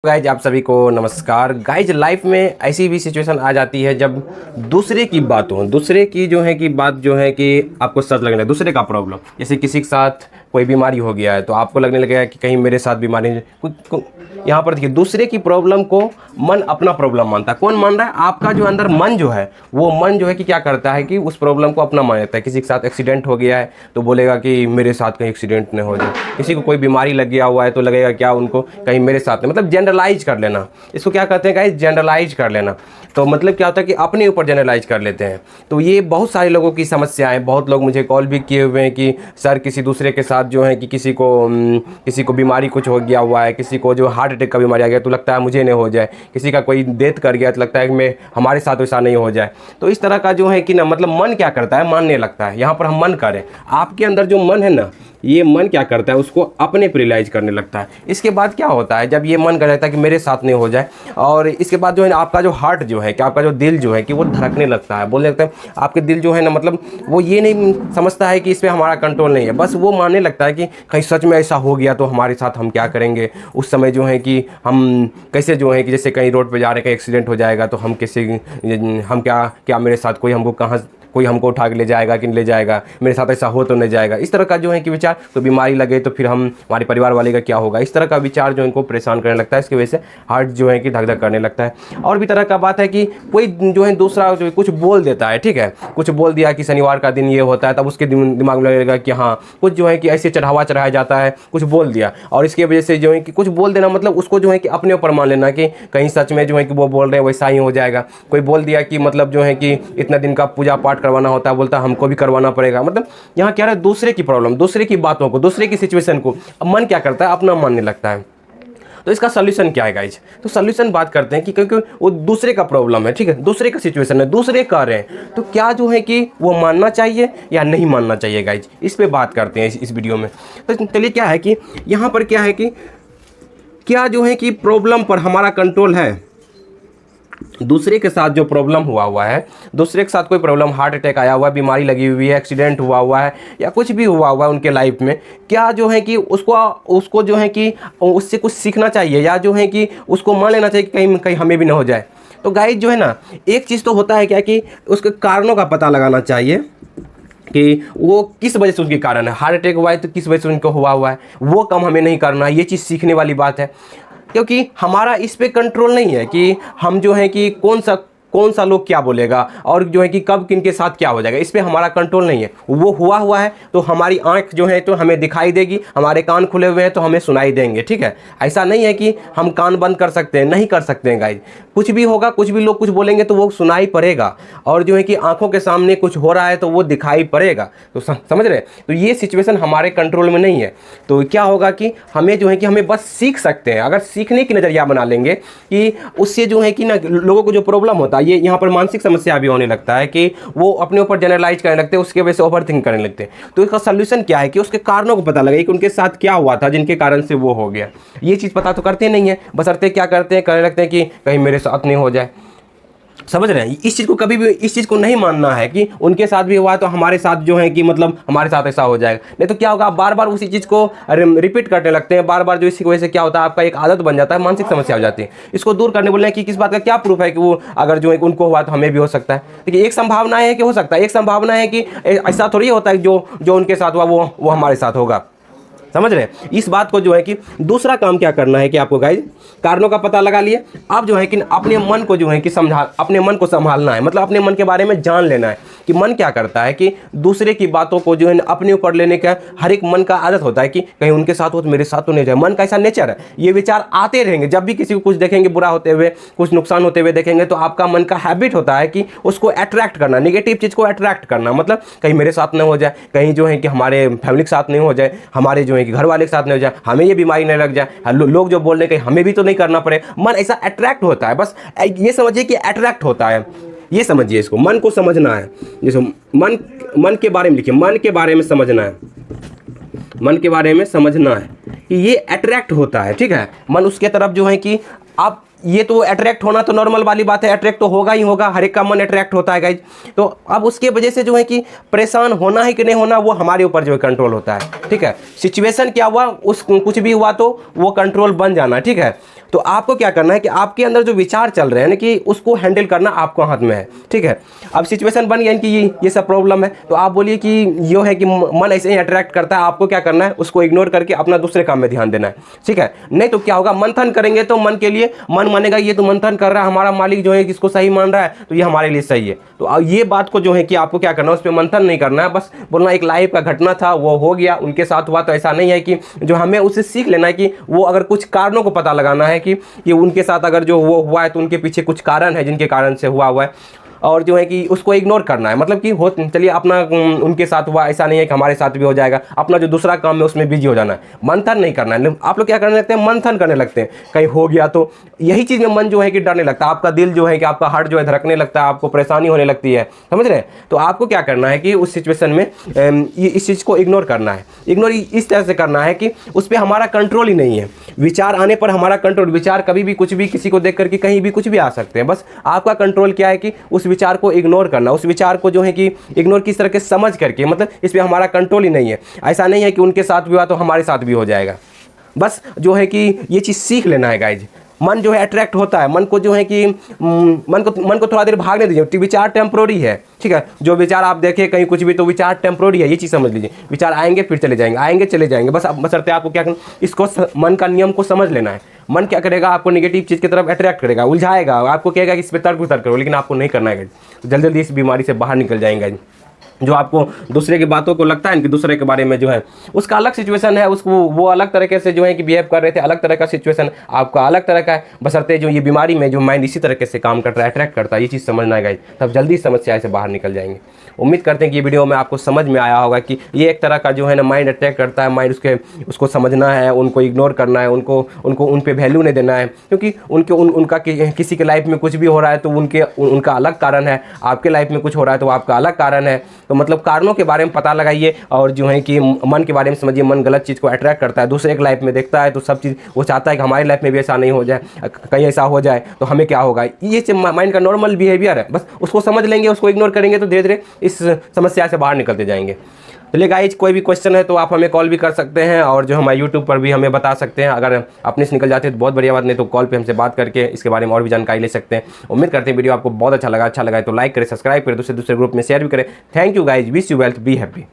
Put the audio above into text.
Guys आप सभी को नमस्कार। गाइज लाइफ में ऐसी भी सिचुएशन आ जाती है जब दूसरे की बातों दूसरे की जो है कि बात जो है कि आपको सच लगने लगे, दूसरे का प्रॉब्लम। जैसे किसी के साथ कोई बीमारी हो गया है तो आपको लगने लगेगा कि कहीं मेरे साथ बीमारी यहाँ पर देखिए, दूसरे की प्रॉब्लम को मन अपना प्रॉब्लम मानता है। कौन मान रहा है? आपका जो अंदर मन जो है वो मन जो है कि क्या करता है कि उस प्रॉब्लम को अपना मान लेता है। किसी के साथ एक्सीडेंट हो गया है तो बोलेगा कि मेरे साथ कहीं एक्सीडेंट नहीं हो जाए। किसी को कोई बीमारी लग गया हुआ है तो लगेगा क्या उनको कहीं मेरे साथ नहीं, मतलब जनरलाइज कर लेना। इसको क्या कहते हैं गाइस? जनरलाइज कर लेना। तो मतलब क्या होता है कि अपने ऊपर जनरलाइज कर लेते हैं। तो ये बहुत सारे लोगों की समस्या है। बहुत लोग मुझे कॉल भी किए हुए हैं कि सर किसी दूसरे के साथ जो है कि किसी को बीमारी कुछ हो गया हुआ है, किसी को जो हार्ट अटैक का बीमारी आ गया तो लगता है मुझे नहीं हो जाए, किसी का कोई डेथ कर गया तो लगता है कि मैं हमारे साथ वैसा नहीं हो जाए। तो इस तरह का जो है कि ना, मतलब मन क्या करता है? मानने लगता है। यहाँ पर हम मन करें, आपके अंदर जो मन है ना, ये मन क्या करता है? उसको अपने पे रियलाइज करने लगता है। इसके बाद क्या होता है, जब ये मन कर लेता है कि मेरे साथ नहीं हो जाए, और इसके बाद जो है आपका जो हार्ट जो है कि आपका जो दिल जो है कि वो धड़कने लगता है। बोलने लगता है आपके दिल जो है ना, मतलब वो ये नहीं समझता है कि इस पर हमारा कंट्रोल नहीं है। बस वो मानने लगता है कि कहीं सच में ऐसा हो गया तो हमारे साथ हम क्या करेंगे। उस समय जो है कि हम कैसे जो है कि जैसे कहीं रोड पर जा रहे हैं, कहीं एक्सीडेंट हो जाएगा तो हम कैसे, हम क्या मेरे साथ कोई हमको उठा के ले जाएगा कि नहीं ले जाएगा, मेरे साथ ऐसा हो तो नहीं जाएगा। इस तरह का जो है कि विचार, तो बीमारी लगे तो फिर हमारे परिवार वाले का क्या होगा, इस तरह का विचार जो इनको परेशान करने लगता है। इसकी वजह से हार्ट जो है कि धक धक करने लगता है। और भी तरह का बात है कि कोई जो है दूसरा जो कुछ बोल देता है, ठीक है, कुछ बोल दिया कि शनिवार का दिन ये होता है, तब उसके दिमाग में लगेगा कि हाँ कुछ जो है कि ऐसे चढ़ाया जाता है, कुछ बोल दिया। और इसकी वजह से जो है कि कुछ बोल देना, मतलब उसको जो है कि अपने ऊपर मान लेना कि कहीं सच में जो है कि वो बोल रहे हैं वैसा ही हो जाएगा। कोई बोल दिया कि मतलब जो है कि इतना दिन का पूजा पाठ करवाना होता है, बोलता हमको भी करवाना पड़ेगा। मतलब यहाँ क्या है, दूसरे की प्रॉब्लम, दूसरे की बातों को, दूसरे की सिचुएशन को मन क्या करता है? अपना मानने लगता है। तो इसका सोल्यूशन क्या है गाइज? तो सोल्यूशन बात करते हैं कि क्योंकि वो दूसरे का प्रॉब्लम है, ठीक है, दूसरे का सिचुएशन है, दूसरे कर रहे हैं, तो क्या जो है कि वो मानना चाहिए या नहीं मानना चाहिए गाइज? इस पे बात करते हैं इस वीडियो में। तो चलिए, क्या है कि यहाँ पर क्या है कि क्या जो है कि प्रॉब्लम पर हमारा कंट्रोल है। दूसरे के साथ जो प्रॉब्लम हुआ है, दूसरे के साथ कोई प्रॉब्लम, हार्ट अटैक आया हुआ है, बीमारी लगी हुई है, एक्सीडेंट हुआ है, या कुछ भी हुआ है उनके लाइफ में, क्या जो है कि उसको जो है कि उससे कुछ सीखना चाहिए, या जो है कि उसको मान लेना चाहिए कि कहीं हमें भी ना हो जाए। तो गाइस जो है ना, एक चीज़ तो होता है क्या कि उसके कारणों का पता लगाना चाहिए कि वो किस वजह से उनके कारण है। हार्ट अटैक हुआ है तो किस वजह से उनको हुआ है, वो कम हमें नहीं करना है। ये चीज़ सीखने वाली बात है, क्योंकि हमारा इस पे कंट्रोल नहीं है कि हम जो है कि कौन सा लोग क्या बोलेगा और जो है कि कब किन के साथ क्या हो जाएगा, इस पे हमारा कंट्रोल नहीं है। वो हुआ है तो हमारी आंख जो है तो हमें दिखाई देगी, हमारे कान खुले हुए हैं तो हमें सुनाई देंगे, ठीक है। ऐसा नहीं है कि हम कान बंद कर सकते हैं, नहीं कर सकते हैं गाइस। कुछ भी होगा, कुछ भी लोग कुछ बोलेंगे तो वो सुनाई पड़ेगा, और जो है कि आंखों के सामने कुछ हो रहा है तो वो दिखाई पड़ेगा। तो समझ रहे? तो ये सिचुएशन हमारे कंट्रोल में नहीं है। तो क्या होगा कि हमें जो है कि हमें बस सीख सकते हैं, अगर सीखने की नज़रिया बना लेंगे कि उससे जो है कि ना लोगों को जो प्रॉब्लम होता है, ये यहाँ पर मानसिक समस्या भी होने लगता है कि वो अपने ऊपर जनरलाइज करने लगते हैं, उसके वजह से ओवर थिंक करने लगते हैं। तो इसका सोल्यूशन क्या है कि उसके कारणों को पता लगे कि उनके साथ क्या हुआ था जिनके कारण से वो हो गया। ये चीज़ पता तो करते नहीं है, बशर्ते क्या करते हैं, करने लगते हैं कि कहीं मेरे साथ नहीं हो जाए। समझ रहे हैं? इस चीज़ को कभी भी, इस चीज़ को नहीं मानना है कि उनके साथ भी हुआ तो हमारे साथ जो है कि मतलब हमारे साथ ऐसा हो जाएगा। नहीं तो क्या होगा, आप बार बार उसी चीज़ को रिपीट करने लगते हैं, बार बार, जो इसी वजह से क्या होता है, आपका एक आदत बन जाता है, मानसिक समस्या हो जाती है। इसको दूर करने बोलने कि किस बात का क्या प्रूफ है कि वो अगर जो है उनको हुआ तो हमें भी हो सकता है। देखिए, एक संभावना है कि हो सकता है, एक संभावना है कि ऐसा थोड़ी होता है जो उनके साथ हुआ वो हमारे साथ होगा। समझ रहे? इस बात को जो है कि दूसरा काम क्या करना है कि आपको गाइस कारणों का पता लगा लिए, अब जो है कि अपने मन को जो है कि अपने मन को संभालना है, मतलब अपने मन के बारे में जान लेना है कि मन क्या करता है, कि दूसरे की बातों को जो है अपने ऊपर लेने का हर एक मन का आदत होता है कि कहीं उनके साथ हो तो मेरे साथ तो नहीं जाए। मन का ऐसा नेचर है, ये विचार आते रहेंगे। जब भी किसी को कुछ देखेंगे बुरा होते हुए, कुछ नुकसान होते हुए देखेंगे, तो आपका मन का हैबिट होता है कि उसको अट्रैक्ट करना, नेगेटिव चीज़ को अट्रैक्ट करना। मतलब कहीं मेरे साथ नहीं हो जाए, कहीं जो है कि हमारे फैमिली के साथ नहीं हो जाए, हमारे जो है कि घर वाले के साथ नहीं हो जाए, हमें ये बीमारी नहीं लग जाए, लोग जो बोल रहे हैं कहीं हमें भी तो नहीं करना पड़े। मन ऐसा अट्रैक्ट होता है, बस ये समझिए कि अट्रैक्ट होता है, ये समझिए। इसको मन को समझना है। जैसे मन के बारे में लिखिए, मन के बारे में समझना है, मन के बारे में समझना है कि ये अट्रैक्ट होता है, ठीक है। मन उसके तरफ जो है कि आप, ये तो अट्रैक्ट होना तो नॉर्मल वाली बात है, अट्रैक्ट तो होगा ही होगा, हर एक का मन अट्रैक्ट होता है गाइज। तो अब उसके वजह से जो है कि परेशान होना है कि नहीं होना, वो हमारे ऊपर जो है कंट्रोल होता है, ठीक है। सिचुएशन क्या हुआ, कुछ भी हुआ तो वो कंट्रोल बन जाना, ठीक है। तो आपको क्या करना है कि आपके अंदर जो विचार चल रहे हैं ना कि उसको हैंडल करना आपको हाथ में है, ठीक है। अब सिचुएशन बन गया कि ये सब प्रॉब्लम है, तो आप बोलिए कि ये है कि मन ऐसे ही अट्रैक्ट करता है, आपको क्या करना है, उसको इग्नोर करके अपना दूसरे काम में ध्यान देना है, ठीक है। नहीं तो क्या होगा, मंथन करेंगे तो मन के लिए मन मानेगा ये तो मंथन कर रहा है, हमारा मालिक जो है किसको सही मान रहा है, तो ये हमारे लिए सही है। तो ये बात को जो है कि आपको क्या करना है, उस पर मंथन नहीं करना है, बस बोलना एक लाइफ का घटना था, वो हो गया, उनके साथ हुआ, तो ऐसा नहीं है कि जो हमें उससे सीख लेना है कि वो अगर कुछ कारणों को पता लगाना है कि ये उनके साथ अगर जो वो हुआ है तो उनके पीछे कुछ कारण है जिनके कारण से हुआ है, और जो है कि उसको इग्नोर करना है। मतलब कि हो चलिए अपना उनके साथ हुआ, ऐसा नहीं है कि हमारे साथ भी हो जाएगा, अपना जो दूसरा काम है उसमें बिजी हो जाना है, मंथन नहीं करना है। आप लोग क्या करने लगते हैं, मंथन करने लगते हैं, कहीं हो गया तो यही चीज़ में मन जो है कि डरने लगता है, आपका दिल जो है कि आपका हार्ट जो है धड़कने लगता है, आपको परेशानी होने लगती है, समझ रहे हैं। तो आपको क्या करना है कि उस सिचुएशन में इस चीज़ को इग्नोर करना है। इग्नोर इस तरह से करना है कि उस पर हमारा कंट्रोल ही नहीं है, विचार आने पर हमारा कंट्रोल, विचार कभी भी कुछ भी किसी को देख करके कहीं भी कुछ भी आ सकते हैं, बस आपका कंट्रोल क्या है कि उस विचार को इग्नोर करना, उस विचार को जो है कि इग्नोर किस तरह के समझ करके, मतलब इस पे हमारा कंट्रोल ही नहीं है। ऐसा नहीं है कि उनके साथ भी हुआ तो हमारे साथ भी हो जाएगा, बस जो है कि ये चीज़ सीख लेना है गाइज। मन जो है अट्रैक्ट होता है, मन को जो है कि मन को थोड़ा देर भागने दीजिए, विचार टेम्प्रोरी है, ठीक है। जो विचार आप देखें कहीं कुछ भी, तो विचार टेम्प्रोरी है, ये चीज़ समझ लीजिए। विचार आएंगे फिर चले जाएंगे, आएंगे चले जाएंगे, बस बशर्ते आपको क्या करना, इसको मन का नियम को समझ लेना है। मन क्या करेगा, आपको नेगेटिव चीज़ की तरफ अट्रैक्ट करेगा, उलझाएगा, आपको कहेगा कि इस पर तर्क वितर्क करो, लेकिन आपको नहीं करना है। जल्दी जल्दी इस बीमारी से बाहर निकल जाएंगे। जो आपको दूसरे की बातों को लगता है कि दूसरे के बारे में जो है उसका अलग सिचुएशन है, उसको वो अलग तरीके से जो है कि बिहेव कर रहे थे, अलग तरह का सिचुएशन, आपका अलग तरह का है, बशर्ते जो ये बीमारी में जो माइंड इसी तरीके से काम करता है, अट्रैक्ट करता है, ये चीज़ समझना है गाइस, तब जल्दी समस्या से बाहर निकल जाएंगे। उम्मीद करते हैं कि ये वीडियो में आपको समझ में आया होगा कि ये एक तरह का जो है ना माइंड अटैक करता है, माइंड उसको समझना है, उनको इग्नोर करना है, उनको उन पे वैल्यू नहीं देना है, क्योंकि उनका किसी के लाइफ में कुछ भी हो रहा है तो उनका अलग कारण है, आपके लाइफ में कुछ हो रहा है तो आपका अलग कारण है। तो मतलब कारणों के बारे में पता लगाइए और जो है कि मन के बारे में समझिए। मन गलत चीज़ को अट्रैक्ट करता है, दूसरे के लाइफ में देखता है तो सब चीज़ वो चाहता है कि हमारी लाइफ में भी ऐसा नहीं हो जाए, कहीं ऐसा हो जाए तो हमें क्या होगा। ये माइंड का नॉर्मल बिहेवियर है, बस उसको समझ लेंगे, उसको इग्नोर करेंगे तो धीरे धीरे इस समस्या से बाहर निकलते जाएंगे। चलिए गाइज, कोई भी क्वेश्चन है तो आप हमें कॉल भी कर सकते हैं और जो हमारे यूट्यूब पर भी हमें बता सकते हैं। अगर अपने से निकल जाते हैं तो बहुत बढ़िया बात, नहीं तो कॉल पे हमसे बात करके इसके बारे में और भी जानकारी ले सकते हैं। उम्मीद करते हैं वीडियो आपको बहुत अच्छा लगा है तो लाइक करें, सब्सक्राइब करें, दूसरे ग्रुप में शेयर भी करें। Thank you guys, wish you wealth, be happy.